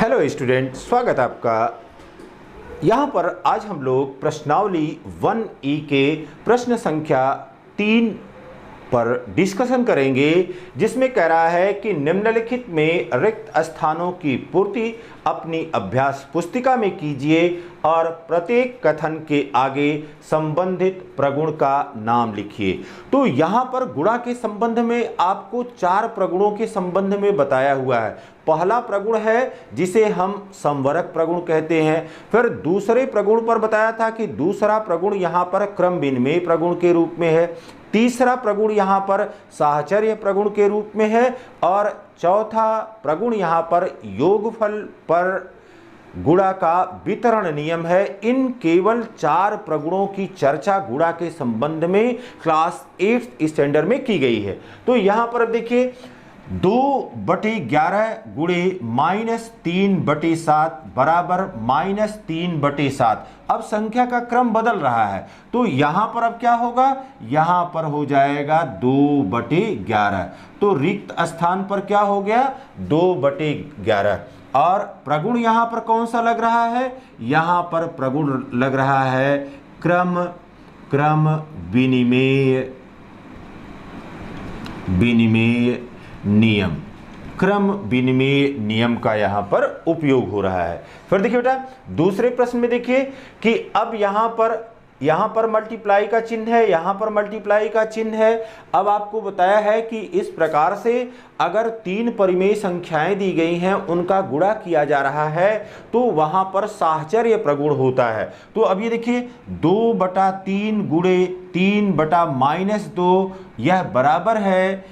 Hello student, स्वागत है आपका। यहाँ पर आज हम लोग प्रश्नावली 1E के प्रश्न संख्या 3 पर डिस्कशन करेंगे, जिसमें कह रहा है कि निम्नलिखित में रिक्त स्थानों की पूर्ति अपनी अभ्यास पुस्तिका में कीजिए और प्रत्येक कथन के आगे संबंधित प्रगुण का नाम लिखिए। तो यहाँ पर गुणा के संबंध में आपको 4 प्रगुणों के संबंध में बताया हुआ है। पहला प्रगुण है जिसे हम समवरक प्रगुण कहते हैं। फिर दूसरे प्रगुण पर बताया था कि दूसरा प्रगुण यहाँ पर क्रम विनिमेय प्रगुण के रूप में है। तीसरा प्रगुण यहाँ पर साहचर्य प्रगुण के रूप में है और चौथा प्रगुण यहाँ पर योगफल पर गुणा का वितरण नियम है। इन केवल 4 प्रगुणों की चर्चा गुणा के संबंध में क्लास 8th स्टैंडर्ड में की गई है। तो यहाँ पर देखिए 2/11 गुणे -3/7 बराबर -3/7। अब संख्या का क्रम बदल रहा है, तो यहां पर अब क्या होगा, यहां पर हो जाएगा 2/11। तो रिक्त स्थान पर क्या हो गया 2/11। और प्रगुण यहां पर कौन सा लग रहा है, यहां पर प्रगुण लग रहा है क्रम विनिमेय नियम। क्रम विनिमेय नियम का यहां पर उपयोग हो रहा है। फिर देखिए बेटा दूसरे प्रश्न में देखिए कि अब यहां पर मल्टीप्लाई का चिन्ह है, यहां पर मल्टीप्लाई का चिन्ह है। अब आपको बताया है कि इस प्रकार से अगर 3 परिमेय संख्याएं दी गई हैं, उनका गुणा किया जा रहा है, तो वहां पर साहचर्य प्रगुण होता है। तो अब ये देखिए 2/3 गुणे 3/-2 यह बराबर है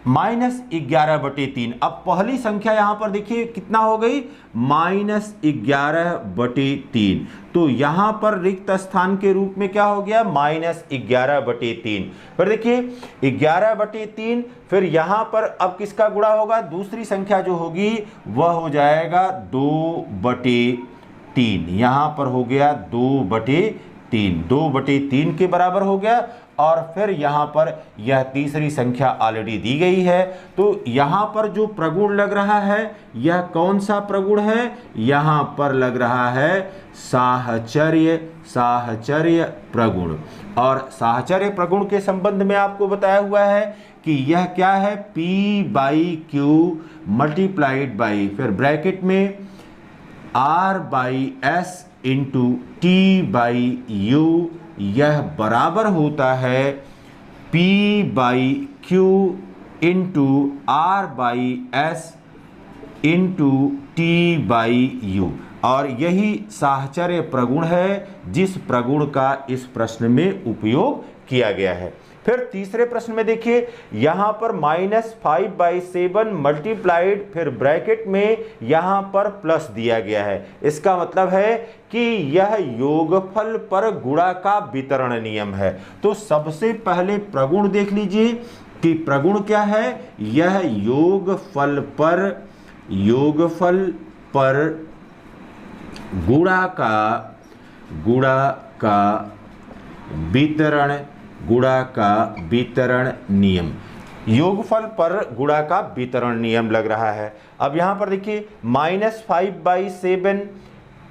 -11/3। अब पहली संख्या यहां पर देखिए कितना हो गई -11/3। तो यहां पर रिक्त स्थान के रूप में क्या हो गया -11/3। फिर देखिए 11/3। फिर यहां पर अब किसका गुणा होगा, दूसरी संख्या जो होगी वह हो जाएगा 2/3। यहां पर हो गया 2/3 के बराबर हो गया। और फिर यहां पर यह तीसरी संख्या ऑलरेडी दी गई है। तो यहां पर जो प्रगुण लग रहा है यह कौन सा प्रगुण है, यहां पर लग रहा है साहचर्य प्रगुण। और साहचर्य प्रगुण के संबंध में आपको बताया हुआ है कि यह क्या है P/Q मल्टीप्लाइड बाई फिर ब्रैकेट में R/S इंटू T/U, यह बराबर होता है P/Q into R/S into T/U। और यही साहचर्य प्रगुण है जिस प्रगुण का इस प्रश्न में उपयोग किया गया है। फिर तीसरे प्रश्न में देखिए यहां पर -5/7 मल्टीप्लाइड फिर ब्रैकेट में यहां पर प्लस दिया गया है। इसका मतलब है कि यह योगफल पर गुणा का वितरण नियम है। तो सबसे पहले प्रगुण देख लीजिए कि प्रगुण क्या है, यह योगफल पर गुणा का वितरण नियम। योगफल पर गुणा का वितरण नियम लग रहा है। अब यहां पर देखिए -5/7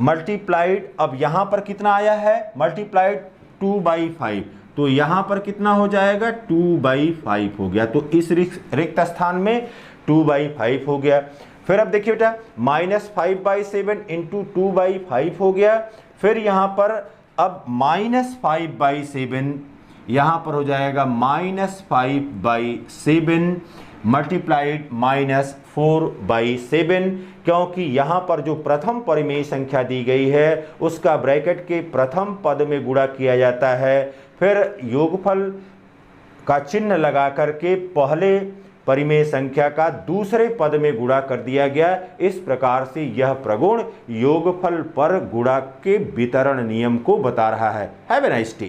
मल्टीप्लाइड, अब यहां पर कितना आया है मल्टीप्लाइड 2/5। तो यहां पर कितना हो जाएगा 2/5 हो गया। तो इस रिक्त स्थान में 2/5 हो गया। फिर अब देखिए बेटा -5/7 इंटू 2/5 हो गया। फिर यहां पर अब -5/7 यहां पर हो जाएगा -5/7 मल्टीप्लाइड -4/7, क्योंकि यहां पर जो प्रथम परिमेय संख्या दी गई है उसका ब्रैकेट के प्रथम पद में गुणा किया जाता है। फिर योगफल का चिन्ह लगा करके पहले परिमेय संख्या का दूसरे पद में गुणा कर दिया गया। इस प्रकार से यह प्रगुण योगफल पर गुणा के वितरण नियम को बता रहा है। Have a nice day.